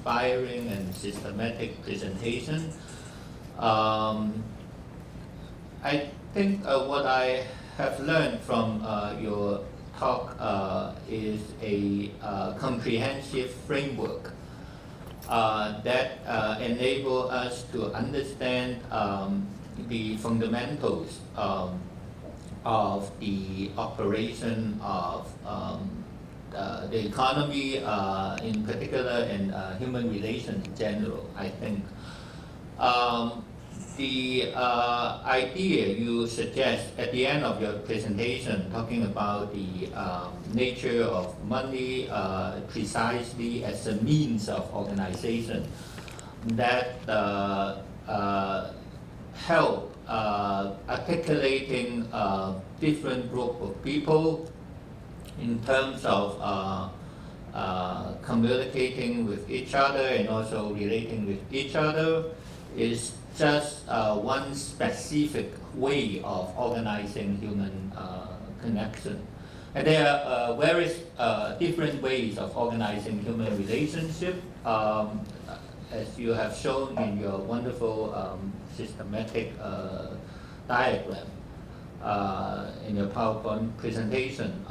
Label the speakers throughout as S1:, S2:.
S1: inspiring and systematic presentation. I think what I have learned from your talk is a comprehensive framework that enable us to understand the fundamentals of the operation of the economy in particular and human relations in general, I think. The idea you suggest at the end of your presentation, talking about the nature of money precisely as a means of organization, that help articulating different group of people in terms of communicating with each other and also relating with each other, is just one specific way of organizing human connection. And there are various different ways of organizing human relationship, as you have shown in your wonderful systematic diagram in your PowerPoint presentation.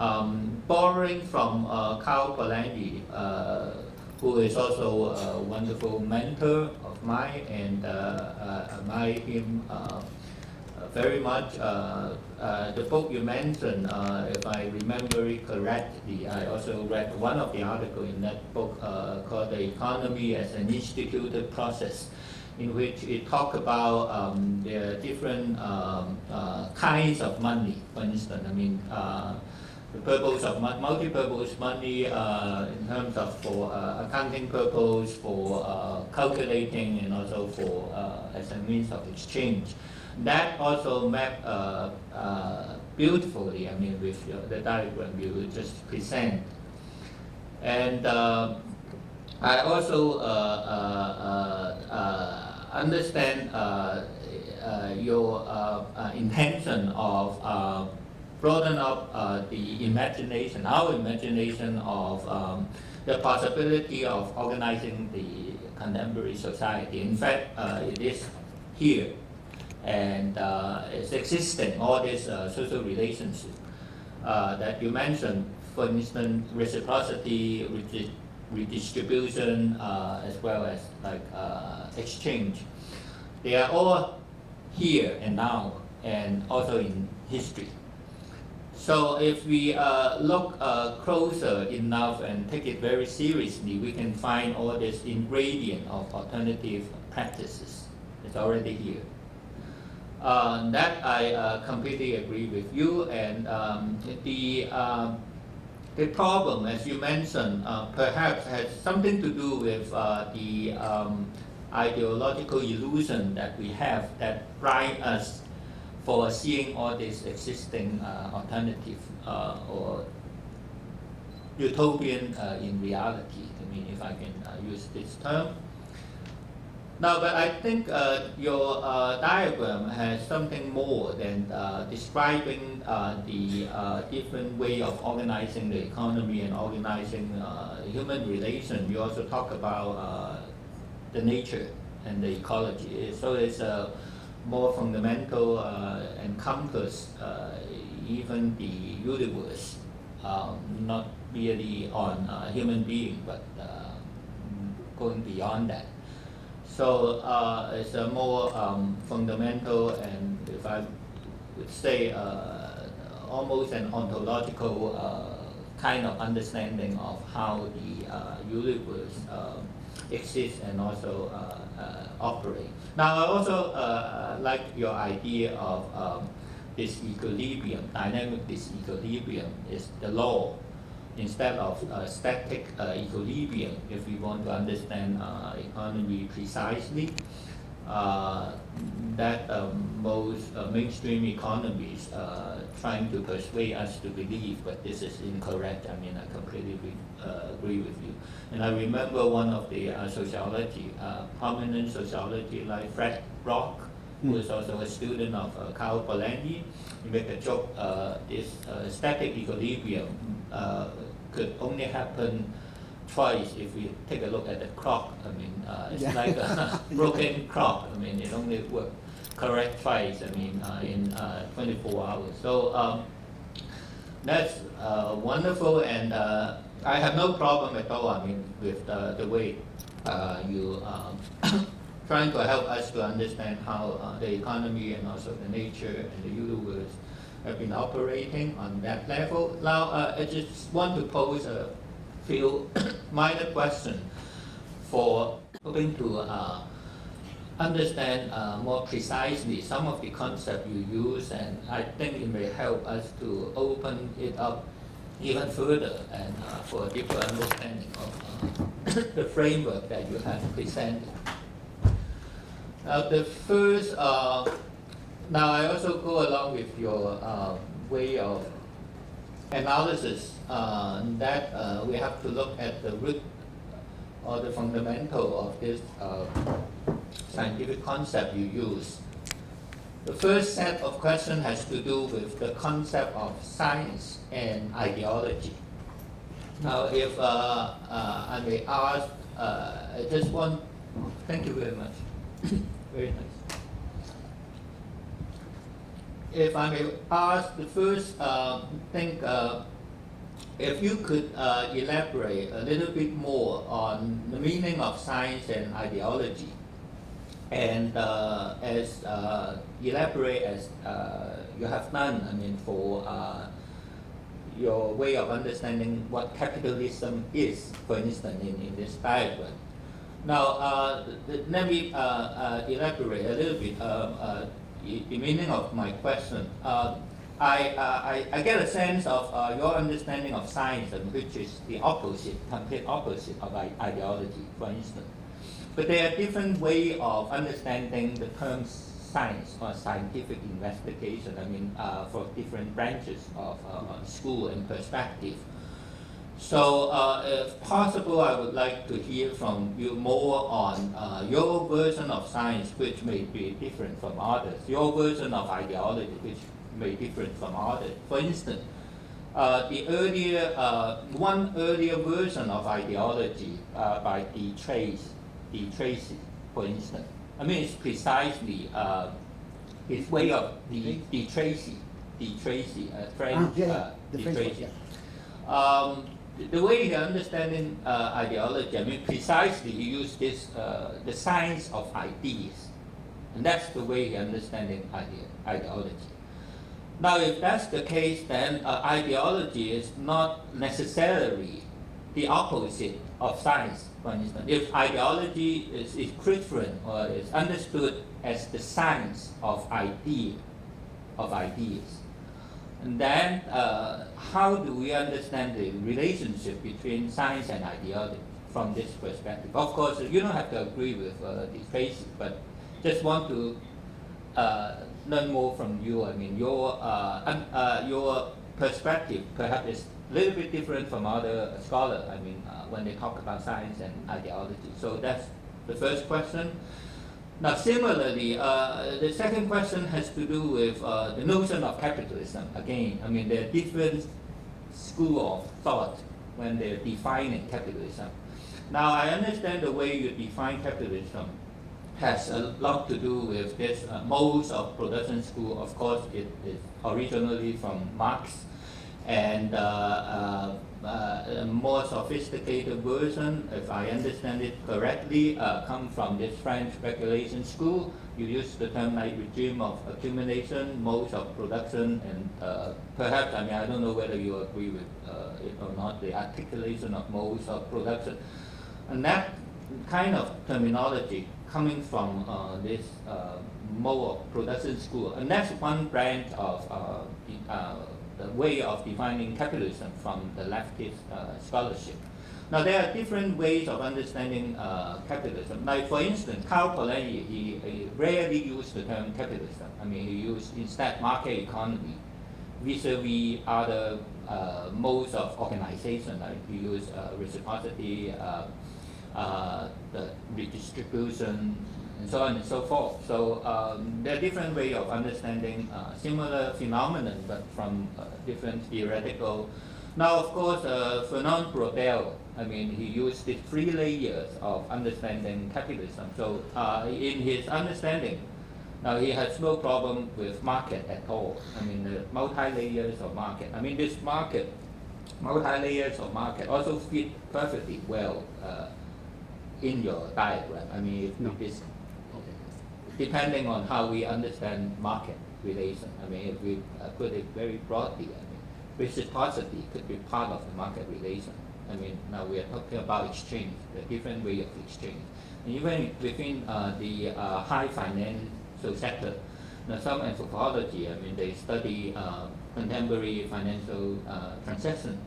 S1: Borrowing from Karl Polanyi, who is also a wonderful mentor of mine, and I admire him very much. The book you mentioned, if I remember it correctly, I also read one of the articles in that book called The Economy as an Instituted Process, in which it talks about the different kinds of money. For instance, I mean, the purpose of multi-purpose money in terms of for accounting purpose, for calculating, and also for as a means of exchange. That also mapped beautifully, I mean, with the diagram you just present. And I also understand your intention of broaden up the imagination, our imagination of the possibility of organizing the contemporary society. In fact, it is here, and it's existing, all this social relationship that you mentioned, for instance, reciprocity, redistribution, as well as like exchange. They are all here and now, and also in history. So if we look closer enough and take it very seriously, we can find all this ingredient of alternative practices. It's already here. That I completely agree with you. And the problem, as you mentioned, perhaps has something to do with the ideological illusion that we have that blind us for seeing all these existing alternative or utopian in reality. I mean, if I can use this term. Now, but I think your diagram has something more than describing the different way of organizing the economy and organizing human relation. You also talk about the nature and the ecology. So it's a more fundamental encompass even the universe, not merely on human being, but going beyond that. So it's a more fundamental, and if I would say almost an ontological kind of understanding of how the universe exists and also operate. Now I also like your idea of this equilibrium, dynamic disequilibrium is the law instead of static equilibrium. If we want to understand economy precisely, that most mainstream economies trying to persuade us to believe, but this is incorrect. I mean, I completely agree with you. And I remember one of the prominent sociology like Fred Bloch, who is also a student of Karl Polanyi. He made a joke, this static equilibrium could only happen twice if we take a look at the clock. I mean, it's
S2: Yeah.
S1: like a broken clock. I mean, it only works correct twice, I mean, in 24 hours. So that's wonderful, and I have no problem at all, I mean, with the way you trying to help us to understand how the economy and also the nature and the universe have been operating on that level. Now, I just want to pose a few minor questions for hoping to understand more precisely some of the concepts you use, and I think it may help us to open it up even further and for a deeper understanding of the framework that you have presented. The first, now I also go along with your way of analysis that we have to look at the root or the fundamental of this scientific concept you use. The first set of questions has to do with the concept of science and ideology. Now, if I may ask, I just want, thank you very much, very nice. If I may ask the first thing, if you could elaborate a little bit more on the meaning of science and ideology, and as elaborate as you have done, I mean, for your way of understanding what capitalism is, for instance, in this diagram. Now, let me elaborate a little bit the meaning of my question. I get a sense of your understanding of science, which is the opposite, complete opposite of ideology, for instance. But there are different ways of understanding the term science or scientific investigation, I mean, for different branches of school and perspective. So, if possible, I would like to hear from you more on your version of science, which may be different from others, your version of ideology, which may be different from others. For instance, the earlier, one earlier version of ideology by D. Tracy, for instance. I mean, it's precisely his way of D. Tracy, French, D. Tracy. The way he understanding ideology, I mean, precisely he used this, the science of ideas. And that's the way he understanding ideology. Now, if that's the case, then ideology is not necessarily the opposite of science, for instance. If ideology is different or is understood as the science of ideas, and then how do we understand the relationship between science and ideology from this perspective? Of course, you don't have to agree with this Tracy, but just want to learn more from you. I mean, your perspective perhaps is a little bit different from other scholars, I mean, when they talk about science and ideology. So that's the first question. Now, similarly, the second question has to do with the notion of capitalism. Again, I mean, there are different schools of thought when they're defining capitalism. Now, I understand the way you define capitalism has a lot to do with this modes of production school. Of course, it is originally from Marx, and a more sophisticated version, if I understand it correctly, come from this French regulation school. You use the term like regime of accumulation, modes of production, and perhaps, I mean, I don't know whether you agree with it or not, the articulation of modes of production. And that kind of terminology coming from this mode of production school, and that's one branch of the way of defining capitalism from the leftist scholarship. Now, there are different ways of understanding capitalism. Like, for instance, Karl Polanyi, he rarely used the term capitalism. I mean, he used instead market economy vis-a-vis other modes of organization. Like, he used reciprocity, the redistribution, and so on and so forth. So there are different ways of understanding similar phenomenon, but from different theoretical. Now, of course, Fernand Braudel I mean, he used the 3 layers of understanding capitalism. So in his understanding, now he has no problem with market at all. I mean, the multi-layers of market. I mean, this market, multi-layers of market also fit perfectly well in your diagram. I mean, if it is depending on how we understand market relation. I mean, if we put it very broadly, I mean, reciprocity could be part of the market relation. I mean, now we are talking about exchange, a different way of exchange. And even within the high financial sector, now some anthropology, I mean, they study contemporary financial transaction.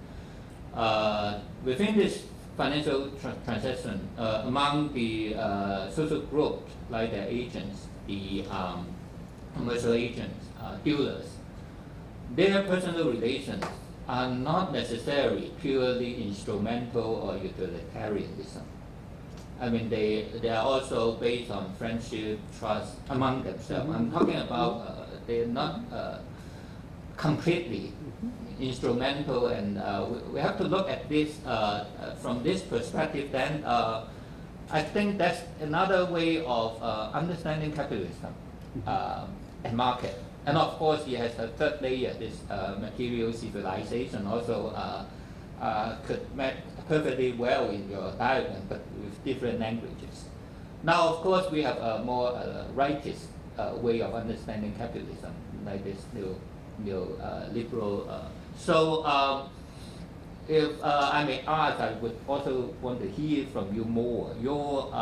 S1: Within this financial transaction, among the social groups, like the agents, the commercial agents, dealers, their personal relations are not necessarily purely instrumental or utilitarianism. I mean, they are also based on friendship, trust among themselves. I'm talking about they're not completely instrumental, and we have to look at this from this perspective. Then I think that's another way of understanding capitalism and market. And of course, it has a third layer, this material civilization also could match perfectly well in your diagram, but with different languages. Now, of course, we have a more rightist way of understanding capitalism, like this liberal. So if I may ask, I would also want to hear from you more your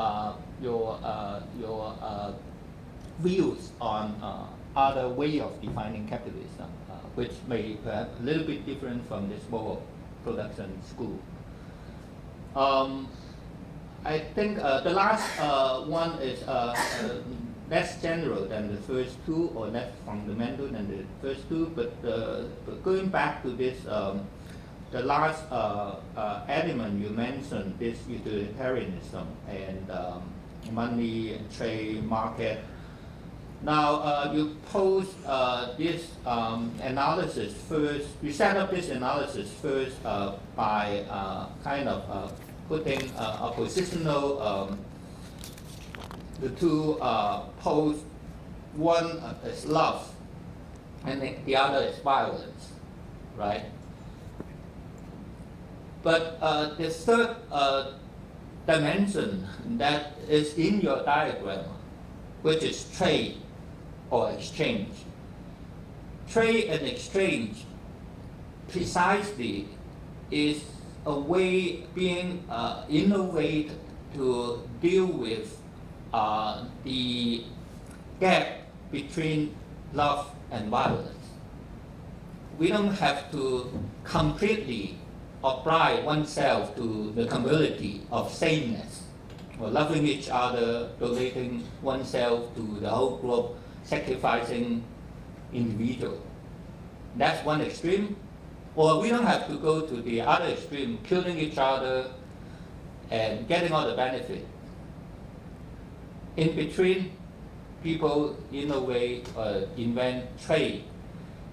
S1: views on other way of defining capitalism, which may perhaps a little bit different from this small production school. I think the last one is less general than the first two, or less fundamental than the first two, but going back to this, the last element you mentioned, this utilitarianism and money, trade, market. Now, you pose this analysis first, you set up this analysis first by kind of putting oppositional, the two poles, one is love and the other is violence, right? But the third dimension that is in your diagram, which is trade or exchange. Trade and exchange precisely is a way being innovated to deal with the gap between love and violence. We don't have to completely apply oneself to the community of sameness, or loving each other, donating oneself to the whole group, sacrificing individual. That's one extreme. Or we don't have to go to the other extreme, killing each other and getting all the benefit. In between, people in a way invent trade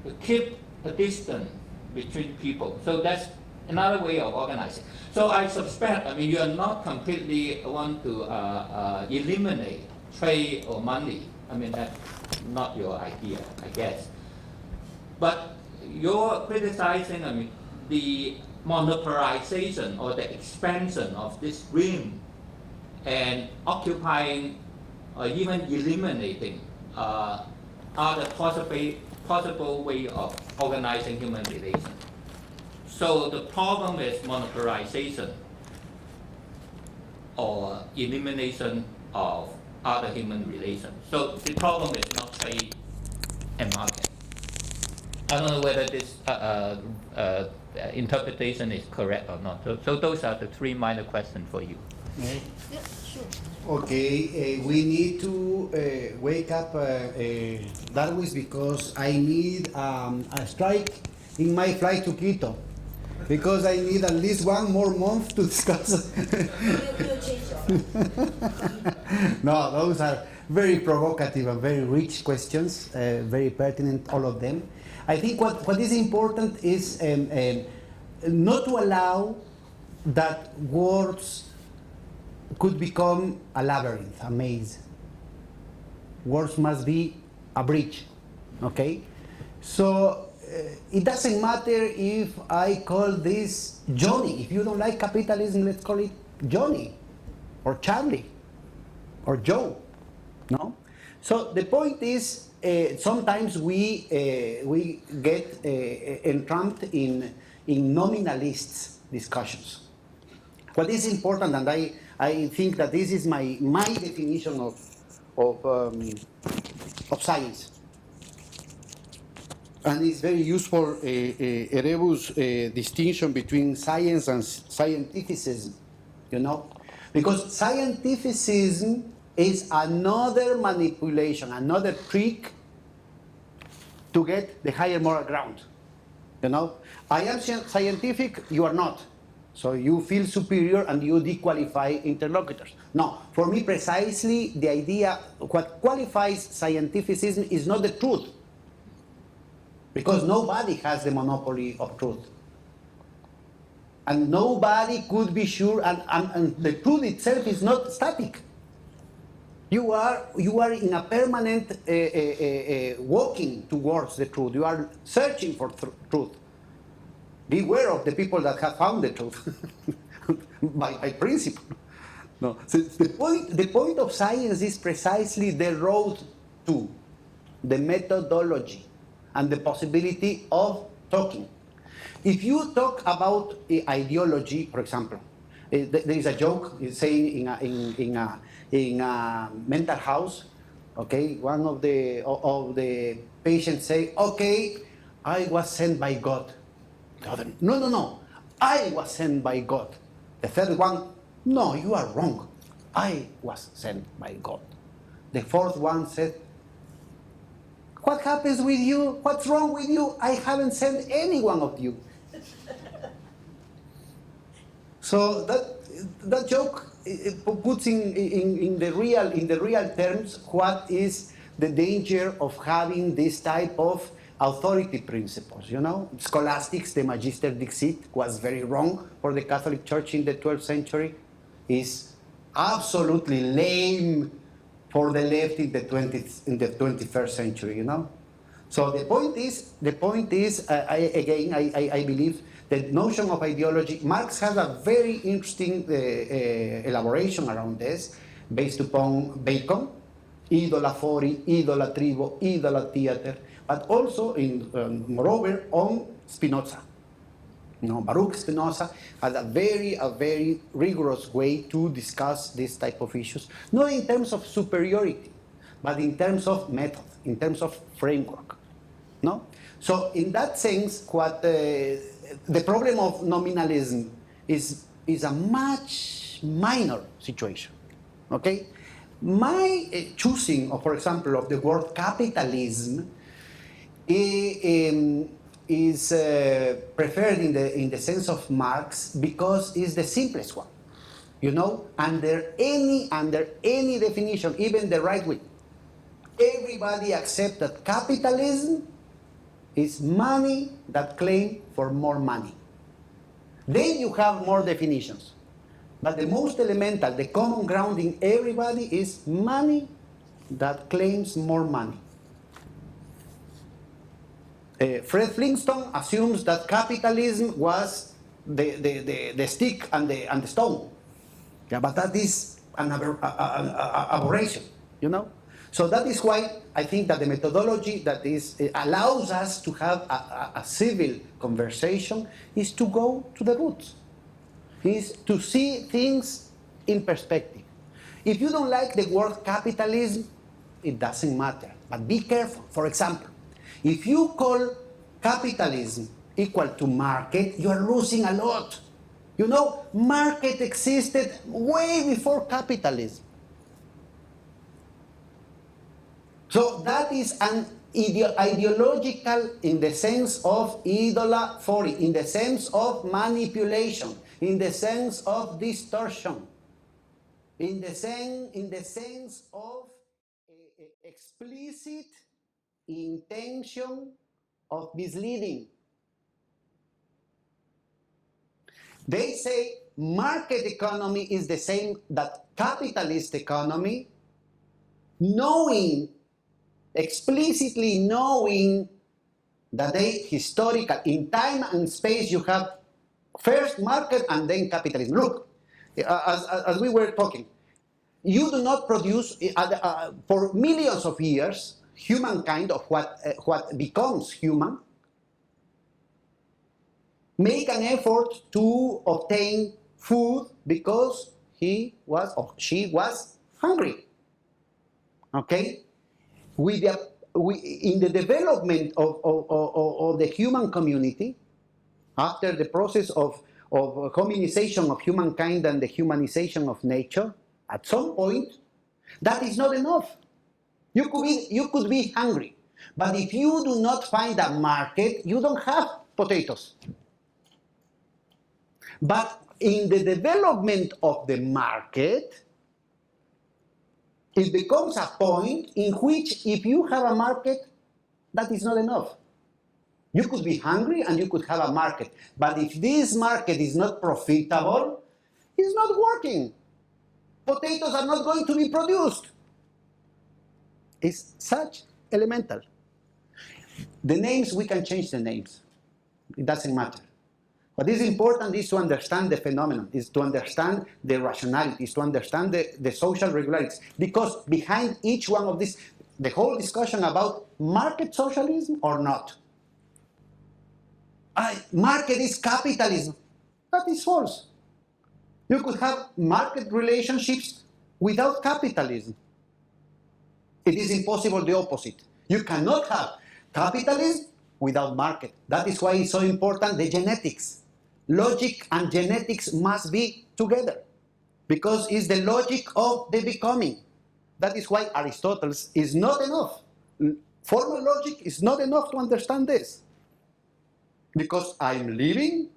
S1: to keep a distance between people. So that's another way of organizing. So I suspect, I mean, you are not completely want to eliminate trade or money. I mean, that's not your idea, I guess. But you're criticizing, I mean, the monopolization or the expansion of this realm and occupying or even eliminating other possible way of organizing human relations. So the problem is monopolization or elimination of other human relations. So the problem is not trade and market. I don't know whether this interpretation is correct or not. So those are the three minor questions for you.
S2: Yeah, sure. Okay, we need to wake up Darwis, because I need a strike in my flight to Quito, because I need at least one more month to discuss. No, those are very provocative and very rich questions, very pertinent, all of them. I think what is important is not to allow that words could become a labyrinth, a maze. Words must be a bridge, okay? So it doesn't matter if I call this Johnny. If you don't like capitalism, let's call it Johnny, or Charlie, or Joe, no? So the point is, sometimes we get entrapped in nominalists discussions. What is important, and I think that this is my definition of science, and it's very useful, Erebus' distinction between science and scientificism, you know, because scientificism is another manipulation, another trick to get the higher moral ground. You know, I am scientific, you are not. So you feel superior and you dequalify interlocutors. No, for me precisely the idea, what qualifies scientificism is not the truth, because nobody has the monopoly of truth. And nobody could be sure, and the truth itself is not static. You are in a permanent walking towards the truth. You are searching for truth. Beware of the people that have found the truth by principle. No. So the point of science is precisely the road to the methodology and the possibility of talking. If you talk about ideology, for example, there is a joke saying in a mental house, okay, one of the patients say, okay, I was sent by God. The other, no, I was sent by God. The third one, no, you are wrong. I was sent by God. The fourth one said, what happens with you? What's wrong with you? I haven't sent any one of you. So that joke puts in the real terms what is the danger of having this type of authority principles. You know, scholastics, the Magister Dixit, was very wrong for the Catholic Church in the 12th century. Is absolutely lame for the left in the 21st century. You know. So the point is, I believe the notion of ideology. Marx has a very interesting elaboration around this, based upon Bacon, idola fori, idola tribo, idola theater, but also moreover on Spinoza. You know, Baruch Spinoza had a very rigorous way to discuss this type of issues, not in terms of superiority, but in terms of method, in terms of framework. No? So in that sense, what the problem of nominalism is a much minor situation. Okay? My choosing of, for example, of the word capitalism is preferred in the sense of Marx because it's the simplest one. You know, under any definition, even the right wing, everybody accepts that capitalism is money that claims for more money. Then you have more definitions. But the most elemental, the common ground in everybody is money that claims more money. Fred Flintstone assumes that capitalism was the stick and the stone. Yeah, but that is an aberration, you know? So that is why I think that the methodology that allows us to have a civil conversation is to go to the roots, is to see things in perspective. If you don't like the word capitalism, it doesn't matter, but be careful. For example, if you call capitalism equal to market, you are losing a lot. You know, market existed way before capitalism. So that is an ideological in the sense of idola fori, in the sense of manipulation, in the sense of distortion, in the sense of explicit intention of misleading. They say market economy is the same that capitalist economy, knowing, explicitly knowing that they historical, in time and space, you have first market and then capitalism. Look, as we were talking, you do not produce, for millions of years, humankind, of what becomes human, make an effort to obtain food because he was or she was hungry. Okay? In the development of the human community, after the process of hominization of humankind and the humanization of nature, at some point, that is not enough. You could be hungry, but if you do not find a market, you don't have potatoes. But in the development of the market, it becomes a point in which if you have a market, that is not enough. You could be hungry and you could have a market. But if this market is not profitable, it's not working. Potatoes are not going to be produced. It's such elemental. The names, we can change the names. It doesn't matter. What is important is to understand the phenomenon, is to understand the rationality, is to understand the social regularities. Because behind each one of these, the whole discussion about market socialism or not. Market is capitalism. That is false. You could have market relationships without capitalism. It is impossible the opposite. You cannot have capitalism without market. That is why it's so important, the genetics. Logic and genetics must be together, because it's the logic of the becoming. That is why Aristotle is not enough. Formal logic is not enough to understand this. Because I'm living,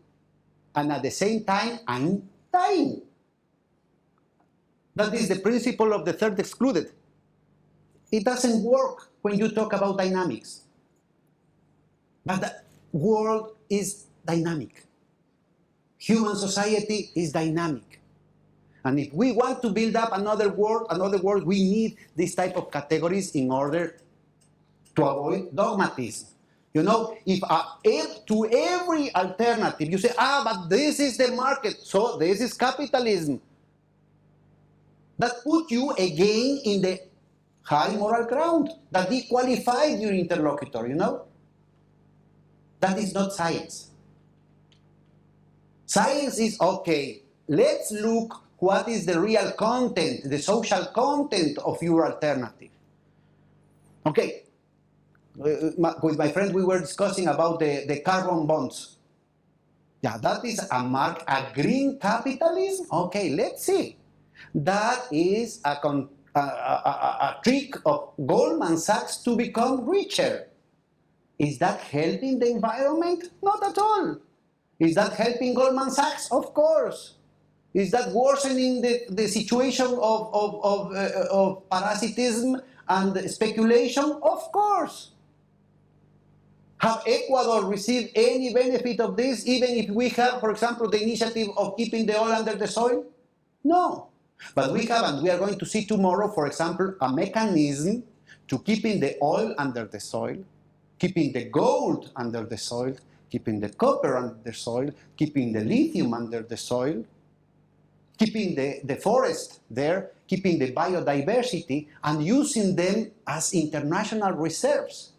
S2: and at the same time, I'm dying. That is the principle of the third excluded. It doesn't work when you talk about dynamics. But the world is dynamic. Human society is dynamic. And if we want to build up another world, we need this type of categories in order to avoid dogmatism. You know, if to every alternative you say, but this is the market, so this is capitalism, that puts you again in the high moral ground, that dequalifies your interlocutor, you know? That is not science. Science is, okay, let's look what is the real content, the social content of your alternative. Okay. With my friend, we were discussing about the carbon bonds. Yeah, that is a green capitalism? Okay, let's see. That is a trick of Goldman Sachs to become richer. Is that helping the environment? Not at all. Is that helping Goldman Sachs? Of course. Is that worsening the situation of parasitism and speculation? Of course. Have Ecuador received any benefit of this, even if we have, for example, the initiative of keeping the oil under the soil? No. But we have, and we are going to see tomorrow, for example, a mechanism to keeping the oil under the soil, keeping the gold under the soil, keeping the copper under the soil, keeping the lithium under the soil, keeping the forest there, keeping the biodiversity, and using them as international reserves.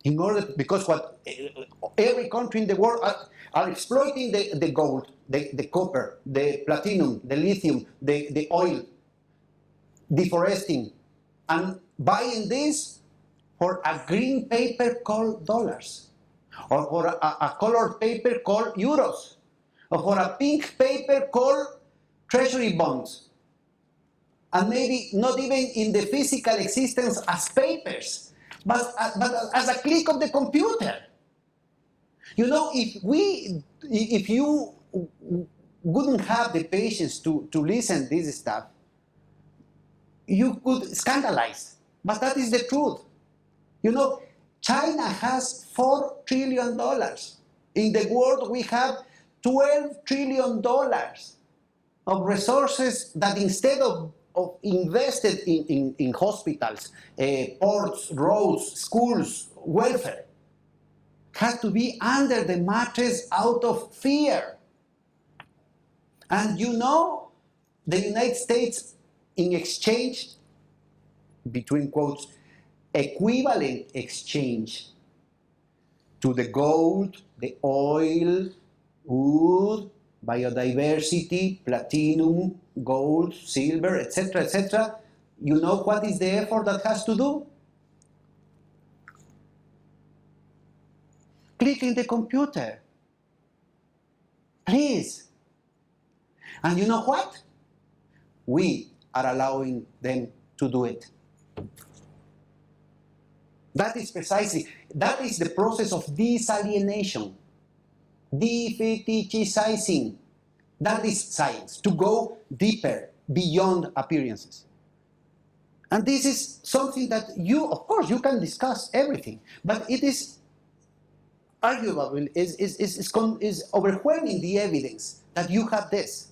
S2: In order, because what every country in the world are exploiting the gold, the copper, the platinum, the lithium, the oil, deforesting, and buying this for a green paper called dollars, or for a colored paper called euros, or for a pink paper called treasury bonds, and maybe not even in the physical existence as papers, but as a click of the computer. You know, if you wouldn't have the patience to listen to this stuff, you could scandalize. But that is the truth. You know, China has $4 trillion. In the world, we have $12 trillion of resources that instead of invested in hospitals, ports, roads, schools, welfare, had to be under the mattress out of fear. And you know, the United States, in exchange, between quotes, equivalent exchange to the gold, the oil, wood, biodiversity, platinum, gold, silver, etc., you know what is the effort that has to do? Click in the computer. Please. And you know what? We are allowing them to do it. That is the process of disalienation, defetishizing. That is science, to go deeper, beyond appearances. And this is something that of course, you can discuss everything, but it is arguable, is overwhelming the evidence that you have this.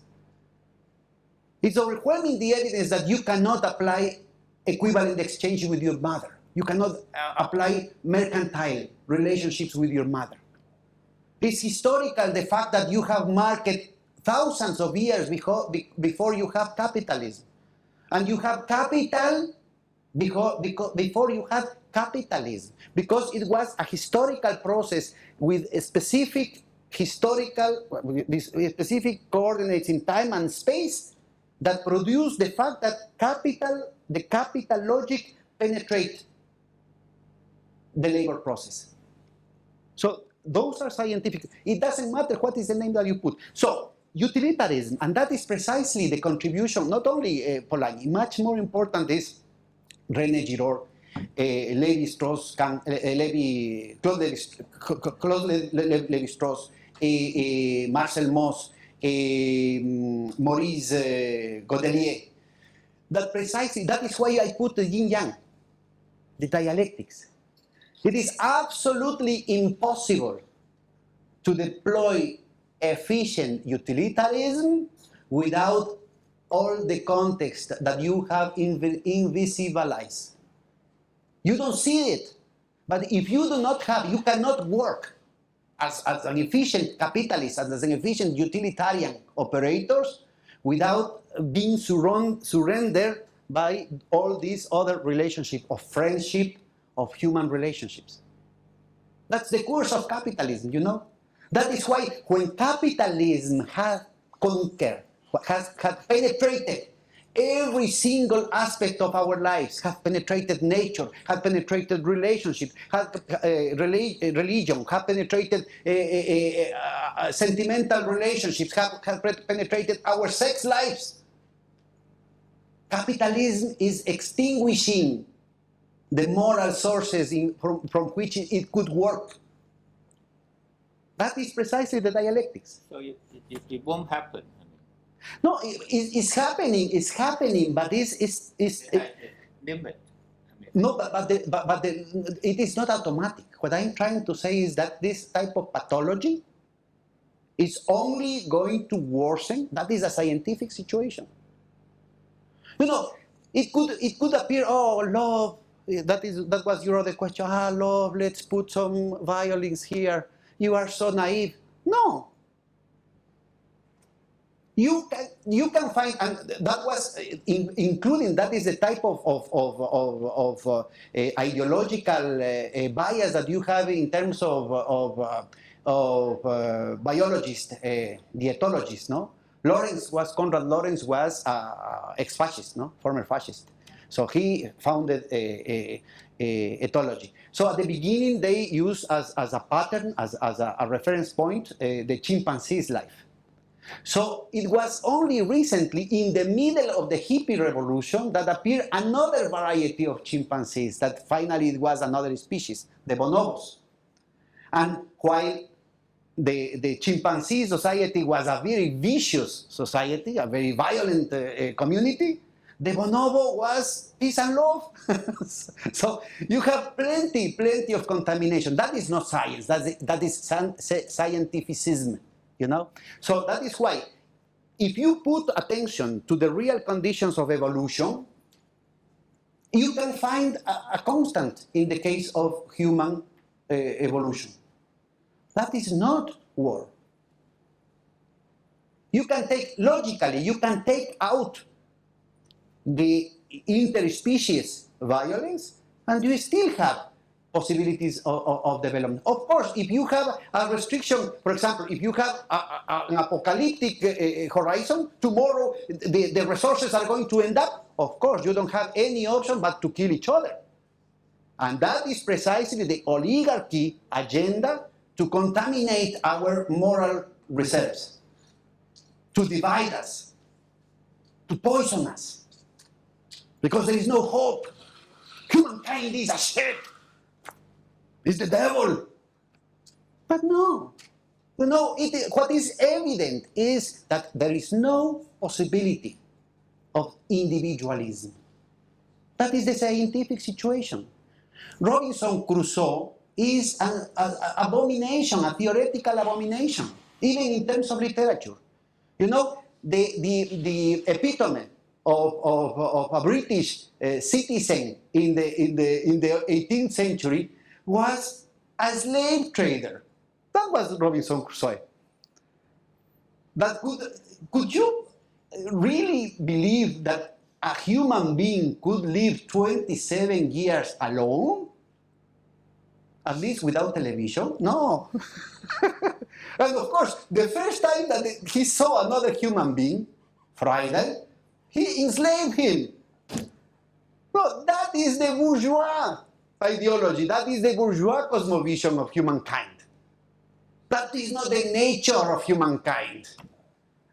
S2: It's overwhelming the evidence that you cannot apply equivalent exchange with your mother. You cannot apply mercantile relationships with your mother. It's historical, the fact that you have market thousands of years before you have capitalism. And you have capital before you have capitalism. Because it was a historical process with a specific specific coordinates in time and space that produced the fact that the capital logic penetrate the labor process. So those are scientific. It doesn't matter what is the name that you put. So utilitarianism, and that is precisely the contribution, not only Polanyi, much more important is René Girard, Lévi-Strauss, Claude Lévi-Strauss, Marcel Mauss, Maurice Godelier. That is why I put the yin-yang, the dialectics. It is absolutely impossible to deploy efficient utilitarianism without all the context that you have invisibilized. You don't see it, but if you do not have, you cannot work as an efficient capitalist, as an efficient utilitarian operators without being surrendered by all these other relationships of friendship, of human relationships. That's the course of capitalism, you know? That is why when capitalism has conquered, has penetrated every single aspect of our lives, has penetrated nature, has penetrated relationships, has religion, has penetrated sentimental relationships, has penetrated our sex lives. Capitalism is extinguishing the moral sources from which it could work. That is precisely the dialectics.
S1: So it won't happen.
S2: No, it's happening, but it's
S1: limit.
S2: No, but it is not automatic. What I'm trying to say is that this type of pathology is only going to worsen. That is a scientific situation. You know, it could appear, oh, love. That was your other question. Ah, love. Let's put some violins here. You are so naive. No. You can find, and that was including, that is the type of ideological bias that you have in terms of biologists, dietologists, no? Konrad Lorenz was ex-fascist, no? Former fascist. So he founded ethology. So at the beginning, they used as a pattern, as a reference point, the chimpanzee's life. So it was only recently, in the middle of the hippie revolution, that appeared another variety of chimpanzees, that finally it was another species, the bonobos. And while the chimpanzee society was a very vicious society, a very violent community, the bonobo was peace and love. So you have plenty of contamination. That is not science. That is scientificism. you know? So that is why, if you put attention to the real conditions of evolution, you can find a constant in the case of human evolution. That is not war. You can take, logically, you can take out the interspecies violence, and you still have possibilities of development. Of course, if you have a restriction, for example, if you have an apocalyptic horizon, tomorrow the resources are going to end up, of course, you don't have any option but to kill each other. And that is precisely the oligarchy agenda to contaminate our moral reserves, to divide us, to poison us, because there is no hope. Humankind is a shit. It's the devil. But no. You know, what is evident is that there is no possibility of individualism. That is the scientific situation. Robinson Crusoe is an abomination, a theoretical abomination, even in terms of literature. You know, the epitome of a British citizen in the 18th century was a slave trader. That was Robinson Crusoe. But could you really believe that a human being could live 27 years alone? At least without television? No. And of course, the first time that he saw another human being, Friday, he enslaved him. No, that is the bourgeois ideology. That is the bourgeois cosmovision of humankind. That is not the nature of humankind.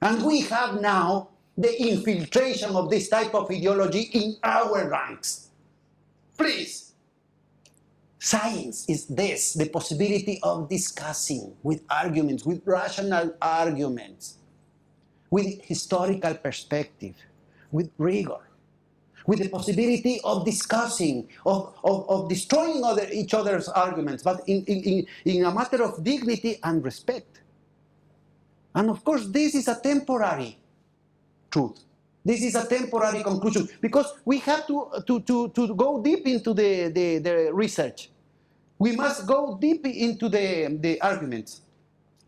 S2: And we have now the infiltration of this type of ideology in our ranks. Please. Science is this, the possibility of discussing with arguments, with rational arguments, with historical perspective, with rigor, with the possibility of discussing, of destroying each other's arguments, but in a matter of dignity and respect. And of course, this is a temporary truth. This is a temporary conclusion, because we have to go deep into the research. We must go deep into the arguments.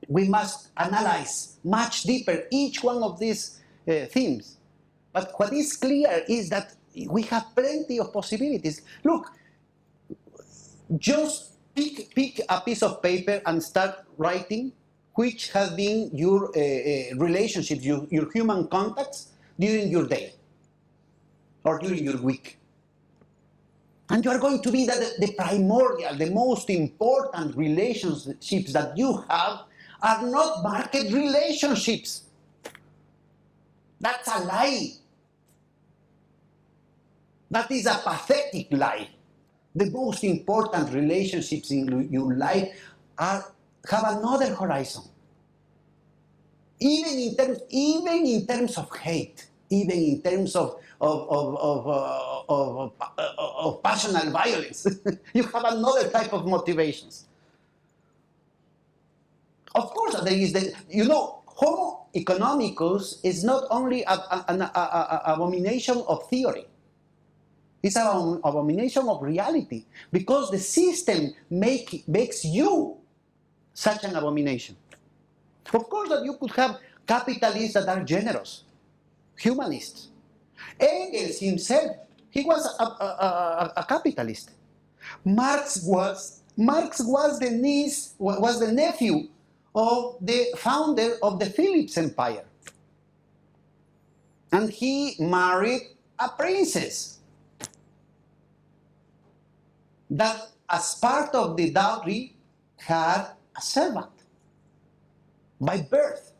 S2: We must analyze much deeper each one of these themes. But what is clear is that we have plenty of possibilities. Look, just pick a piece of paper and start writing which have been your relationships, your human contacts during your day or during your week. And you are going to be that the primordial, the most important relationships that you have are not market relationships. That's a lie. That is a pathetic lie. The most important relationships in your life have another horizon. Even in terms of hate, even in terms of passionate violence, you have another type of motivations. Of course, there is Homo economicus is not only an abomination of theory. It's an abomination of reality, because the system makes you such an abomination. Of course that you could have capitalists that are generous, humanists. Engels himself, he was a capitalist. Marx was the nephew of the founder of the Philips Empire. And he married a princess that, as part of the dowry, had a servant by birth.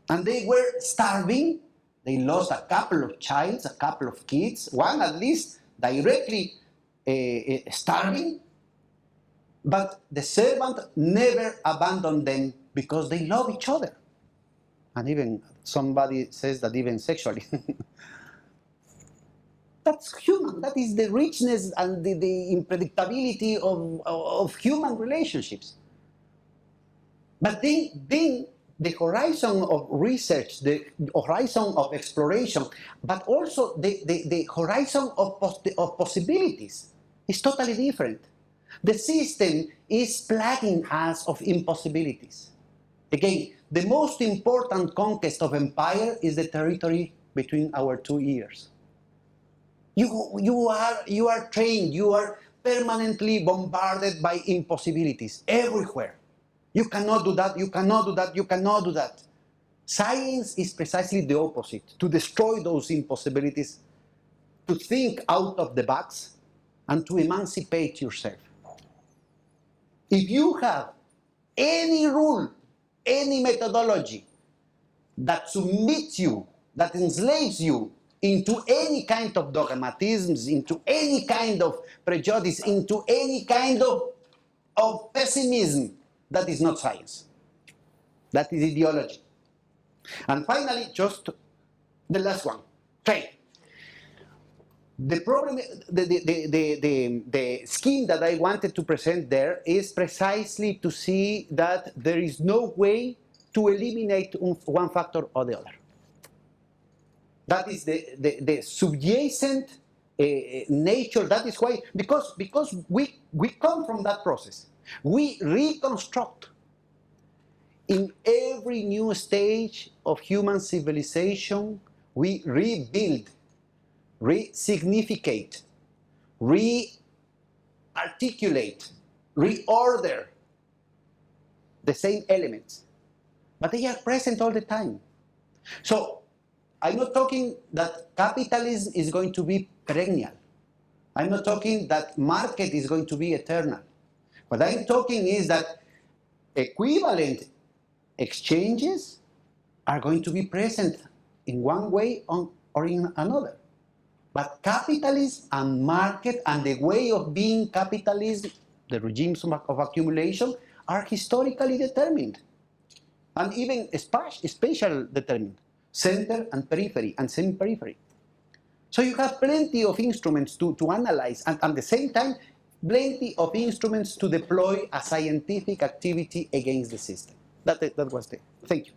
S2: And they were starving. They lost a couple of childs, a couple of kids, one at least directly starving. But the servant never abandoned them because they love each other. And even somebody says that even sexually. That's human. That is the richness and the unpredictability of human relationships. But then the horizon of research, the horizon of exploration, but also the horizon of possibilities is totally different. The system is plaguing us of impossibilities. Again, the most important conquest of empire is the territory between our two ears. You are trained, you are permanently bombarded by impossibilities everywhere. You cannot do that, you cannot do that, you cannot do that. Science is precisely the opposite, to destroy those impossibilities, to think out of the box, and to emancipate yourself. If you have any rule, any methodology that submits you, that enslaves you into any kind of dogmatisms, into any kind of prejudice, into any kind of pessimism, that is not science. That is ideology. And finally, just the last one, trade. The problem, the scheme that I wanted to present there is precisely to see that there is no way to eliminate one factor or the other. That is the subjacent nature. That is why, because we come from that process. We reconstruct in every new stage of human civilization. We rebuild, re-significate, re-articulate, reorder the same elements, but they are present all the time. So I'm not talking that capitalism is going to be perennial. I'm not talking that market is going to be eternal. What I'm talking is that equivalent exchanges are going to be present in one way or in another. But capitalism and market and the way of being capitalism, the regimes of accumulation, are historically determined. And even spatial determined. Center and periphery and semi-periphery. So you have plenty of instruments to analyze, and at the same time, plenty of instruments to deploy a scientific activity against the system. That was it. Thank you.